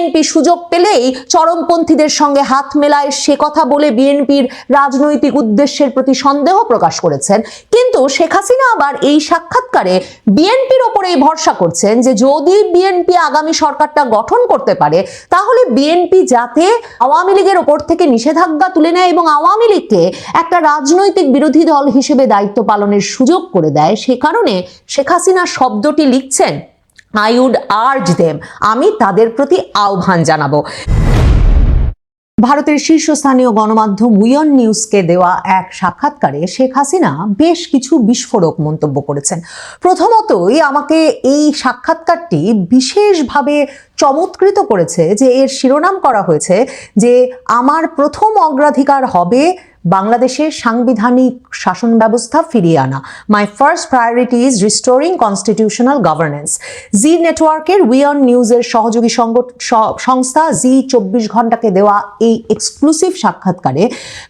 BNP সুযোগ পেলেই চরমপন্থীদের সঙ্গে হাত মেলায় সে কথা বলে বিএনপির রাজনৈতিক উদ্দেশ্যের প্রতি সন্দেহ প্রকাশ করেছেন। কিন্তু শেখ হাসিনা আবার এই সাক্ষাৎকারে বিএনপির ওপরেই ভরসা করছেন যে যদি বিএনপি আগামী সরকারটা গঠন করতে পারে তাহলে বিএনপি যাতে আওয়ামী লীগের ওপর থেকে নিষেধাজ্ঞা তুলে নেয় এবং আওয়ামী লীগকে একটা রাজনৈতিক বিরোধী দল হিসেবে দায়িত্ব পালনের সুযোগ করে দেয়, সে কারণে শেখ হাসিনা শব্দটি লিখছেন আই উড আর্জ দেম, আমি তাদের প্রতি আহ্বান জানাবো। ভারতের শীর্ষস্থানীয় গণমাধ্যম উইয়ন নিউজকে দেওয়া এক সাক্ষাৎকারে শেখ হাসিনা বেশ কিছু বিস্ফোরক মন্তব্য করেছেন। প্রথমতই আমাকে এই সাক্ষাৎকারটি বিশেষভাবে চমৎকৃত করেছে যে এর শিরোনাম করা হয়েছে যে আমার প্রথম অগ্রাধিকার হবে বাংলাদেশের সাংবিধানিক শাসন ব্যবস্থা ফিরিয়ে আনা। My first priority is restoring constitutional governance. Zee নেটওয়ার্কের উইয়ন নিউজের সহযোগী সংস্থা জি 24 ঘন্টাকে দেওয়া এই এক্সক্লুসিভ সাক্ষাৎকারে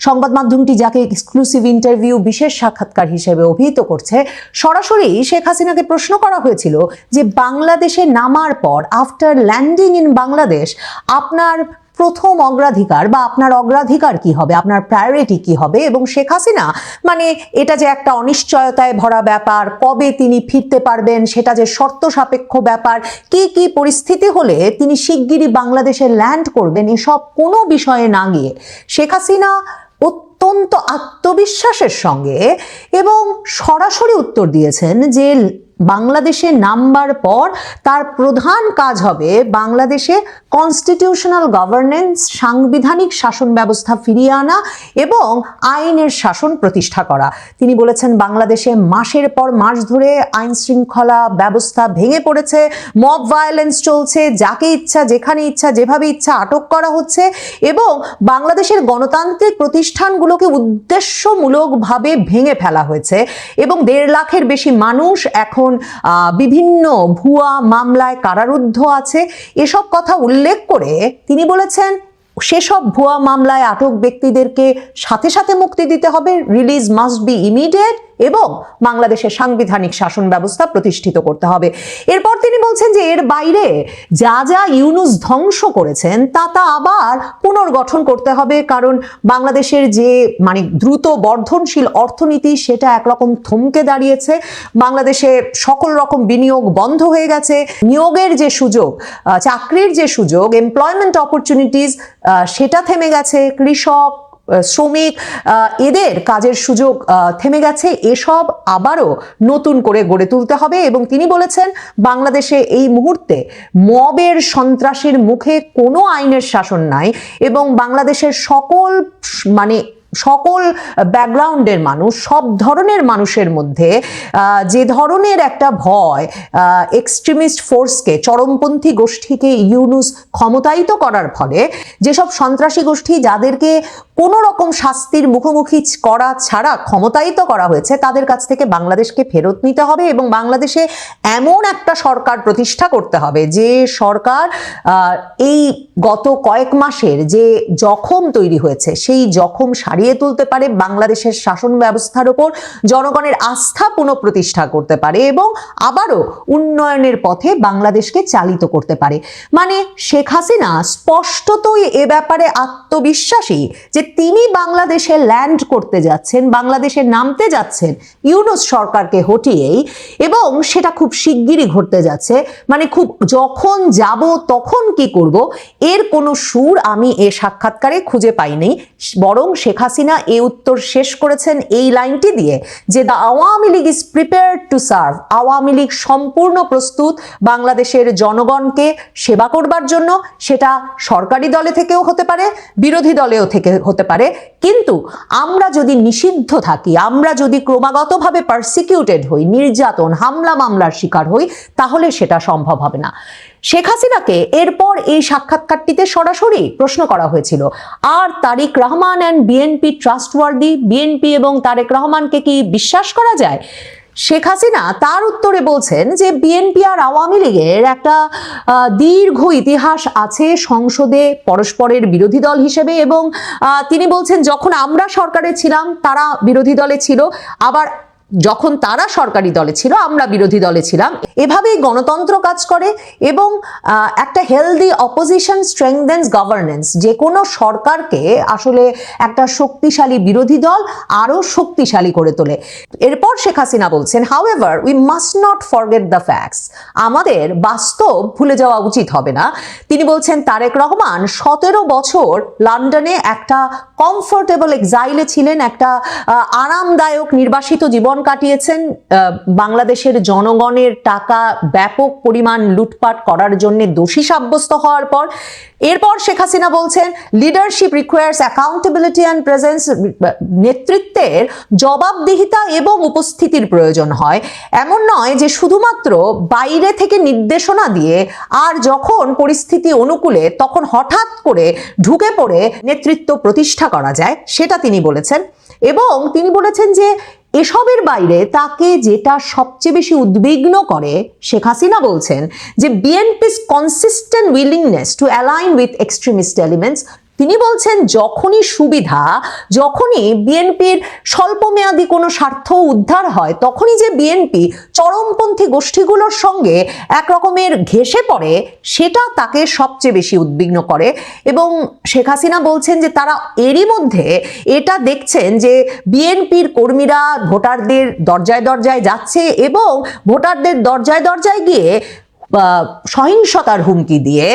সংবাদ মাধ্যমটি যাকে এক্সক্লুসিভ ইন্টারভিউ বিশেষ সাক্ষাৎকার হিসেবে অভিহিত করছে, সরাসরি শেখ হাসিনাকে প্রশ্ন করা হয়েছিল যে বাংলাদেশে নামার পর আফটার ল্যান্ডিং ইন বাংলাদেশ আপনার প্রথম অগ্রাধিকার বা আপনার অগ্রাধিকার কি হবে, আপনার প্রায়োরিটি কি হবে। এবং শেখ হাসিনা মানে এটা যে একটা অনিশ্চয়তায় ভরা ব্যাপার, কবে তিনি ফিরতে পারবেন সেটা যে শর্ত সাপেক্ষ ব্যাপার, কি কি পরিস্থিতি হলে তিনি শিগগিরই বাংলাদেশে ল্যান্ড করবেন, এসব কোনো বিষয়ে না গিয়ে শেখ হাসিনা অত্যন্ত আত্মবিশ্বাসের সঙ্গে এবং সরাসরি উত্তর দিয়েছেন যে বাংলাদেশে নামবার পর তার প্রধান কাজ হবে বাংলাদেশে কনস্টিটিউশনাল গভর্নেন্স, সাংবিধানিক শাসন ব্যবস্থা ফিরিয়ে আনা এবং আইনের শাসন প্রতিষ্ঠা করা। তিনি বলেছেন বাংলাদেশে মাসের পর মাস ধরে আইন শৃঙ্খলা ব্যবস্থা ভেঙে পড়েছে, মব ভায়োলেন্স চলছে, যাকে ইচ্ছা যেখানে ইচ্ছা যেভাবে ইচ্ছা আটক করা হচ্ছে এবং বাংলাদেশের গণতান্ত্রিক প্রতিষ্ঠানগুলোকে উদ্দেশ্যমূলকভাবে ভেঙে ফেলা হয়েছে এবং 1.5 লাখের বেশি মানুষ এখন বিভিন্ন ভুয়া মামলায় কারারুদ্ধ আছে। এসব কথা উল্লেখ করে তিনি বলেছেন সেসব ভুয়া মামলায় আটক ব্যক্তিদেরকে সাথে সাথে মুক্তি দিতে হবে, রিলিজ মাস্ট বি ইমিডিয়েট এবং বাংলাদেশের সাংবিধানিক শাসন ব্যবস্থা প্রতিষ্ঠিত করতে হবে। এরপর তিনি বলছেন যে এর বাইরে যা যা ইউনূস ধ্বংস করেছেন তা আবার পুনর্গঠন করতে হবে, কারণ বাংলাদেশের যে মানে দ্রুত বর্ধনশীল অর্থনীতি সেটা একরকম থমকে দাঁড়িয়েছে, বাংলাদেশে সকল রকম বিনিয়োগ বন্ধ হয়ে গেছে, নিয়োগের যে সুযোগ, চাকরির যে সুযোগ, এমপ্লয়মেন্ট অপরচুনিটিস সেটা থেমে গেছে, কৃষক শ্রমিক এদের কাজের সুযোগ থেমে গেছে, এসব আবারও নতুন করে গড়ে তুলতে হবে। এবং তিনি বলেছেন বাংলাদেশে এই মুহূর্তে মবের সন্ত্রাসীর মুখে কোনো আইনের শাসন নাই এবং বাংলাদেশের সকল ব্যাকগ্রাউন্ডের মানুষ, সব ধরনের মানুষের মধ্যে যে ধরনের একটা ভয় এক্সট্রিমিস্ট ফোর্সকে, চরমপন্থী গোষ্ঠীকে ইউনূস ক্ষমতায়িত করার ফলে যেসব সন্ত্রাসী গোষ্ঠী যাদেরকে কোনো রকম শাস্তির মুখোমুখি করা ছাড়া ক্ষমতায়িত করা হয়েছে তাদের কাছ থেকে বাংলাদেশকে ফেরত নিতে হবে এবং বাংলাদেশে এমন একটা সরকার প্রতিষ্ঠা করতে হবে যে সরকার এই গত কয়েক মাসের যে জখম তৈরি হয়েছে সেই জখম সারিয়ে তুলতে পারে, বাংলাদেশের শাসন ব্যবস্থার উপর জনগণের আস্থা পুনঃপ্রতিষ্ঠা করতে পারে এবং আবারও উন্নয়নের পথে বাংলাদেশকে চালিত করতে পারে। মানে শেখ হাসিনা স্পষ্টতই এ ব্যাপারে আত্মবিশ্বাসী যে তিনি বাংলাদেশে ল্যান্ড করতে যাচ্ছেন, বাংলাদেশে নামতে যাচ্ছেন ইউনূস সরকারকে হটিয়েই এবং সেটা খুব শিগগিরই ঘটতে যাচ্ছে। মানে খুব যখন যাব তখন কি করব এর কোনো সুর আমি এ সাক্ষাৎকারে খুঁজে পাইনি, বরং শেখ হাসিনা এই উত্তর শেষ করেছেন এই লাইনটি দিয়ে যে the Awami League is prepared to serve, Awami League সম্পূর্ণ প্রস্তুত বাংলাদেশের জনগণকে সেবা করবার জন্য, সেটা সরকারি দলে থেকেও হতে পারে, বিরোধী দলেও থেকে হতে পারে, কিন্তু আমরা যদি নিষিদ্ধ থাকি, আমরা যদি ক্রমাগতভাবে পারসিকিউটেড হই, নির্যাতন হামলা মামলার শিকার হই, তাহলে সেটা সম্ভব হবে না। শেখ হাসিনাকে এরপর এই সাক্ষাৎকারটিতে সরাসরি প্রশ্ন করা হয়েছিল আর তারেক রহমান অ্যান্ড বিএনপি ট্রাস্টওয়ার্দি, বিএনপি এবং তারেক রহমানকে কি বিশ্বাস করা যায়? শেখ হাসিনা তার উত্তরে বলছেন যে বিএনপি আর আওয়ামী লীগের একটা দীর্ঘ ইতিহাস আছে সংসদে পরস্পরের বিরোধী দল হিসেবে এবং তিনি বলছেন যখন আমরা সরকারে ছিলাম তারা বিরোধী দলে ছিল, আবার যখন তারা সরকারি দলে ছিল আমরা বিরোধী দলে ছিলাম। এভাবেই গণতন্ত্র কাজ করে এবং একটা হেলদি অপোজিশন স্ট্রেংথেনস গভর্নেন্স। যে কোনো সরকারকে আসলে একটা শক্তিশালী বিরোধী দল আরো শক্তিশালী করে তোলে। এরপর শেখ হাসিনা বলছেন, however we must not forget the facts. আমাদের বাস্তব ভুলে যাওয়া উচিত হবে না। তিনি বলছেন তারেক রহমান 17 বছর লন্ডনে একটা কমফোর্টেবল এক্সাইলে ছিলেন, একটা আরামদায়ক নির্বাসিত জীবন কাটিয়েছেন। বাংলাদেশের জনগণের টাকা ব্যাপক পরিমাণ লুটপাট করার জন্য দোষী সাব্যস্ত হওয়ার পর এরপর শেখ হাসিনা বলছেন leadership requires accountability and presence. নেতৃত্বের জবাবদিহিতা এবং উপস্থিতির প্রয়োজন হয়। এমন নয় যে শুধুমাত্র বাইরে থেকে নির্দেশনা দিয়ে আর যখন পরিস্থিতি অনুকূলে তখন হঠাৎ করে ঢুকে পড়ে নেতৃত্ব প্রতিষ্ঠা করা যায়, সেটা তিনি বলেছেন। এবং তিনি বলেছেন যে এসবের বাইরে তাকে যেটা সবচেয়ে বেশি উদ্বিগ্ন করে, শেখ হাসিনা বলছেন যে বিএনপি's consistent willingness to align with extremist elements। তিনি বলছেন যখনই সুবিধা, যখনই বিএনপির স্বল্পমেয়াদী কোনো স্বার্থ উদ্ধার হয়, তখনই যে বিএনপি চরমপন্থী গোষ্ঠীগুলোর সঙ্গে এক রকমের ঘেঁষে পড়ে, সেটা তাকে সবচেয়ে বেশি উদ্বিগ্ন করে। এবং শেখ হাসিনা বলছেন যে তারা এরই মধ্যে এটা দেখছেন যে বিএনপির কর্মীরা ভোটারদের দরজায় দরজায় যাচ্ছে এবং ভোটারদের দরজায় দরজায় গিয়ে সহিংসতার হুমকি দিয়ে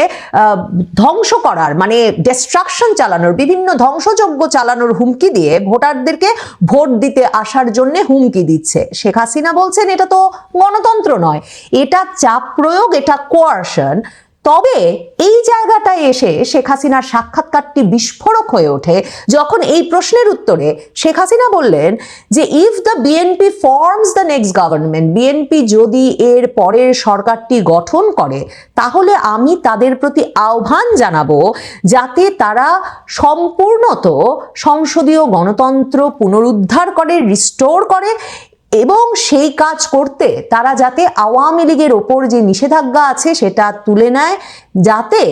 ধ্বংস করার, মানে ডিস্ট্রাকশন চালানোর, বিভিন্ন ধ্বংসযজ্ঞ চালানোর হুমকি দিয়ে ভোটারদেরকে ভোট দিতে আসার জন্য হুমকি দিচ্ছে। শেখ হাসিনা বলছেন এটা তো গণতন্ত্র নয়, এটা চাপ প্রয়োগ, এটা কোয়ারশন। তবে এই জায়গাটায় এসে শেখ হাসিনার সাক্ষাৎকারটি বিস্ফোরক হয়ে ওঠে যখন এই প্রশ্নের উত্তরে শেখ হাসিনা বললেন যে if the BNP forms the next government, BNP যদি এর পরের সরকারটি গঠন করে তাহলে আমি তাদের প্রতি আহ্বান জানাবো যাতে তারা সম্পূর্ণত সংসদীয় গণতন্ত্র পুনরুদ্ধার করে, রিস্টোর করে এবং সেই কাজ করতে তারা যাতে আওয়ামী লীগের ওপর যে নিষেধাজ্ঞা আছে সেটা তুলে নেয়, যাতে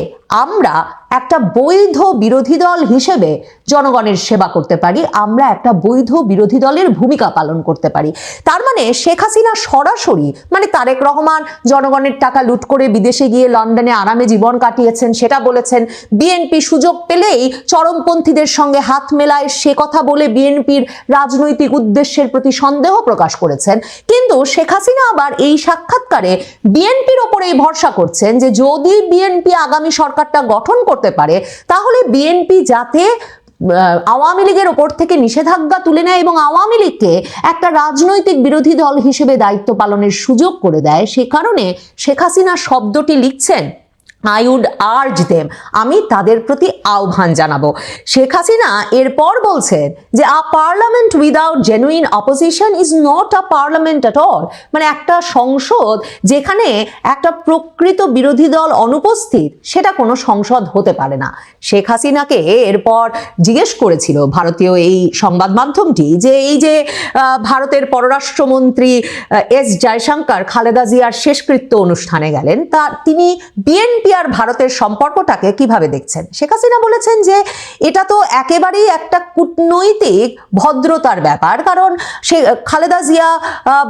আমরা একটা বৈধ বিরোধী দল হিসেবে জনগণের সেবা করতে পারি, আমরা একটা বৈধ বিরোধী দলের ভূমিকা পালন করতে পারি। তার মানে শেখ হাসিনা সরাসরি, মানে তারেক রহমান জনগণের টাকা লুট করে বিদেশে গিয়ে লন্ডনে আরামে জীবন কাটিয়েছেন সেটা বলেছেন, বিএনপি সুযোগ পেলেই চরমপন্থীদের সঙ্গে হাত মেলায় সে কথা বলে বিএনপির রাজনৈতিক উদ্দেশ্যের প্রতি সন্দেহ প্রকাশ করেছেন। কিন্তু শেখ হাসিনা আবার এই সাক্ষাৎকারে বিএনপির ওপরেই ভরসা করছেন যে যদি বিএনপি আগামী সরকারটা গঠন করতে পারে তাহলে বিএনপি যাতে আওয়ামী লীগের ওপর থেকে নিষেধাজ্ঞা তুলে নেয় এবং আওয়ামী লীগকে একটা রাজনৈতিক বিরোধী দল হিসেবে দায়িত্ব পালনের সুযোগ করে দেয়। সে কারণে শেখ হাসিনা শব্দটি লিখছেন I would urge them, আমি তাদের প্রতি আহ্বান জানাবো। শেখ হাসিনা এরপর বলছেন যে a parliament without genuine opposition is not a parliament at all, মানে একটা সংসদ যেখানে একটা প্রকৃত বিরোধী দল অনুপস্থিত সেটা কোনো সংসদ হতে পারে না। শেখ হাসিনাকে এরপর জিজ্ঞেস করেছিল ভারতীয় এই সংবাদ মাধ্যমটি যে এই যে ভারতের পররাষ্ট্রমন্ত্রী এস জয়শঙ্কর খালেদা জিয়ার শেষকৃত্য অনুষ্ঠানে গেলেন, তা তিনি বিএনপি আর ভারতের সম্পর্কটাকে কিভাবে দেখছেন। শেখ হাসিনা বলেছেন যে এটা তো একেবারেই একটা কূটনৈতিক ভদ্রতার ব্যাপার, কারণ সে খালেদা জিয়া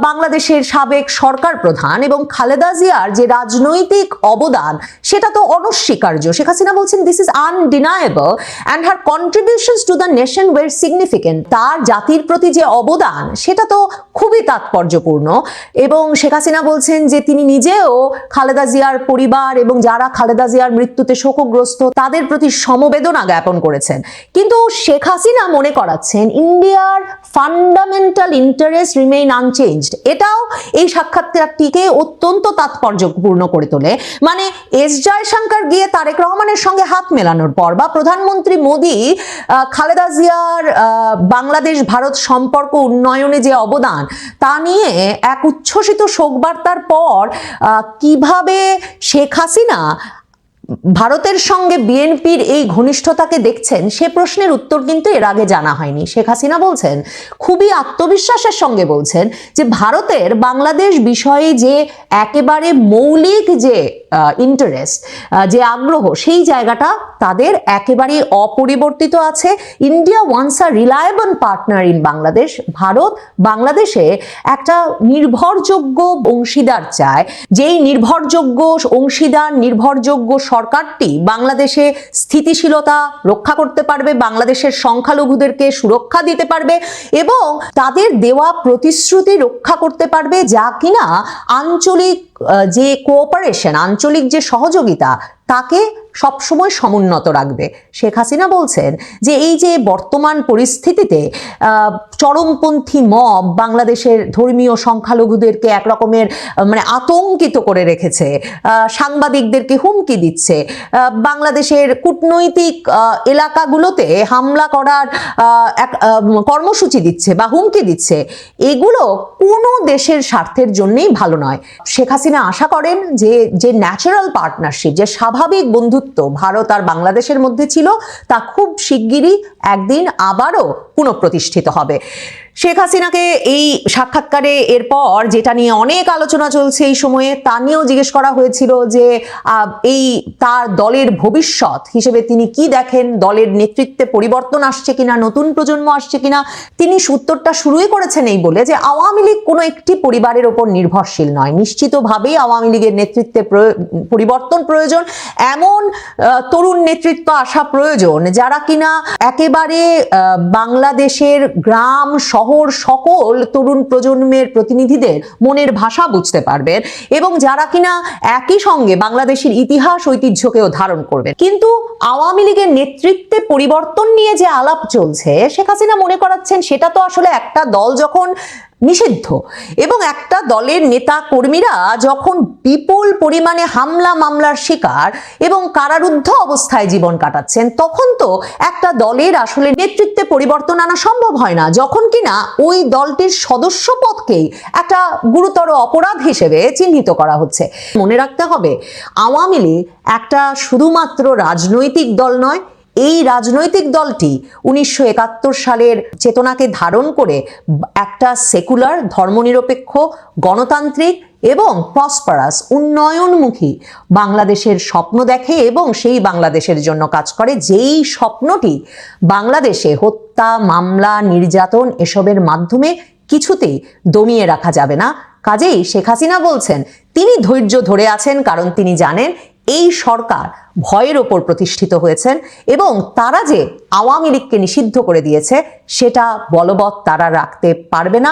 বাংলাদেশের সাবেক সরকার প্রধান এবং খালেদা জিয়ার যে রাজনৈতিক অবদান সেটা তো অনস্বীকার্য। শেখ হাসিনা বলছেন this is undeniable and her contributions to the nation were significant, তার জাতির প্রতি যে অবদান সেটা তো খুবই তাৎপর্যপূর্ণ। এবং শেখ হাসিনা বলছেন যে তিনি নিজেও খালেদা জিয়ার পরিবার এবং যারা খালেদা জিয়ার মৃত্যুতে শোকগ্রস্ত তাদের প্রতি সমবেদনা জ্ঞাপন করেছেন। কিন্তু শেখ হাসিনা মনে করাচ্ছেন ইন্ডিয়ার ফান্ডামেন্টাল ইন্টারেস্ট রিমেইন আনচেঞ্জড। এটাও এই সাক্ষাৎকারটিকে অত্যন্ত তাৎপর্যপূর্ণ করে তোলে। মানে এস জয়শঙ্কর গিয়ে তারেক রহমানের সঙ্গে হাত মেলানোর পর বা প্রধানমন্ত্রী মোদী খালেদা জিয়ার বাংলাদেশ ভারত সম্পর্ক উন্নয়নে যে অবদান তা নিয়ে এক উচ্ছ্বসিত শোকবার্তার পর কিভাবে শেখ হাসিনা ভারতের সঙ্গে বিএনপির এই ঘনিষ্ঠতাকে দেখছেন সে প্রশ্নের উত্তর কিন্তু এর আগে জানা হয়নি। শেখ হাসিনা বলছেন, খুবই আত্মবিশ্বাসের সঙ্গে বলছেন যে ভারতের বাংলাদেশ বিষয়ে যে একেবারে মৌলিক যে ইন্টারেস্ট, যে আগ্রহ, সেই জায়গাটা তাদের একেবারেই অপরিবর্তিত আছে। India wants a reliable partner in Bangladesh. Bharat বাংলাদেশে একটা নির্ভরযোগ্য অংশীদার চায়, যেই নির্ভরযোগ্য অংশীদার, নির্ভরযোগ্য সরকারটি বাংলাদেশে স্থিতিশীলতা রক্ষা করতে পারবে, বাংলাদেশের সংখ্যালঘুদেরকে সুরক্ষা দিতে পারবে এবং তাদের দেওয়া প্রতিশ্রুতি রক্ষা করতে পারবে, যা কিনা আঞ্চলিক যে কোঅপারেশন, আঞ্চলিক যে সহযোগিতা, তাকে সবসময় সমুন্নত রাখবে। শেখ হাসিনা বলছেন যে এই যে বর্তমান পরিস্থিতিতে চরমপন্থী মব বাংলাদেশের ধর্মীয় সংখ্যালঘুদেরকে একরকমের মানে আতঙ্কিত করে রেখেছে, সাংবাদিকদেরকে হুমকি দিচ্ছে, বাংলাদেশের কূটনৈতিক এলাকাগুলোতে হামলা করার এক কর্মসূচি দিচ্ছে বা হুমকি দিচ্ছে, এগুলো কোনো দেশের স্বার্থের জন্যই ভালো নয়। শেখ হাসিনা আশা করেন যে ন্যাচারাল পার্টনারশিপ, যে স্বাভাবিক বন্ধুত্ব ভারত আর বাংলাদেশের মধ্যে ছিল, তা খুব শিগগিরই একদিন আবারও পুনঃপ্রতিষ্ঠিত হবে। শেখ হাসিনাকে এই সাক্ষাৎকারে এরপর যেটা নিয়ে অনেক আলোচনা চলছে এই সময়ে, তা নিয়েও জিজ্ঞেস করা হয়েছিল যে এই তার দলের ভবিষ্যৎ হিসেবে তিনি কি দেখেন, দলের নেতৃত্বে পরিবর্তন আসছে কিনা, নতুন প্রজন্ম আসছে কিনা। তিনি উত্তরটা শুরুই করেছেন এই বলে যে আওয়ামী লীগ কোনো একটি পরিবারের ওপর নির্ভরশীল নয়, নিশ্চিতভাবেই আওয়ামী লীগের নেতৃত্বে পরিবর্তন প্রয়োজন, এমন তরুণ নেতৃত্ব আসা প্রয়োজন যারা কিনা একেবারে বাংলাদেশের গ্রাম শহর সকল তরুণ প্রজন্মের প্রতিনিধিদের মনের ভাষা বুঝতে পারবেন এবং যারা কিনা একই সঙ্গে বাংলাদেশের ইতিহাস ঐতিহ্যকেও ধারণ করবেন। কিন্তু আওয়ামী লীগের নেতৃত্বে পরিবর্তন নিয়ে যে আলাপ চলছে, শেখ হাসিনা মনে করাচ্ছেন সেটা তো আসলে একটা দল যখন নিষিদ্ধ এবং একটা দলের নেতা কর্মীরা যখন বিপুল পরিমাণে হামলা মামলার শিকার এবং কারারুদ্ধ অবস্থায় জীবন কাটাচ্ছেন, তখন তো একটা দলের আসলে নেতৃত্বে পরিবর্তন আনা সম্ভব হয় না, যখন কিনা ওই দলটির সদস্য পদকেই একটা গুরুতর অপরাধ হিসেবে চিহ্নিত করা হচ্ছে। মনে রাখতে হবে, আওয়ামী লীগ একটা শুধুমাত্র রাজনৈতিক দল নয়। এই রাজনৈতিক দলটি 1971 সালের চেতনাকে ধারণ করে একটা সেকুলার, ধর্মনিরপেক্ষ, গণতান্ত্রিক এবং প্রসপারাস, উন্নয়নমুখী বাংলাদেশের স্বপ্ন দেখে এবং সেই বাংলাদেশের জন্য কাজ করে, যেই স্বপ্নটি বাংলাদেশে হত্যা, মামলা, নির্যাতন এসবের মাধ্যমে কিছুতেই দমিয়ে রাখা যাবে না। কাজেই শেখ হাসিনা বলছেন তিনি ধৈর্য ধরে আছেন, কারণ তিনি জানেন এই সরকার ভয়ের ওপর প্রতিষ্ঠিত হয়েছেন এবং তারা যে আওয়ামী লীগকে নিষিদ্ধ করে দিয়েছে সেটা বলবৎ তারা রাখতে পারবে না।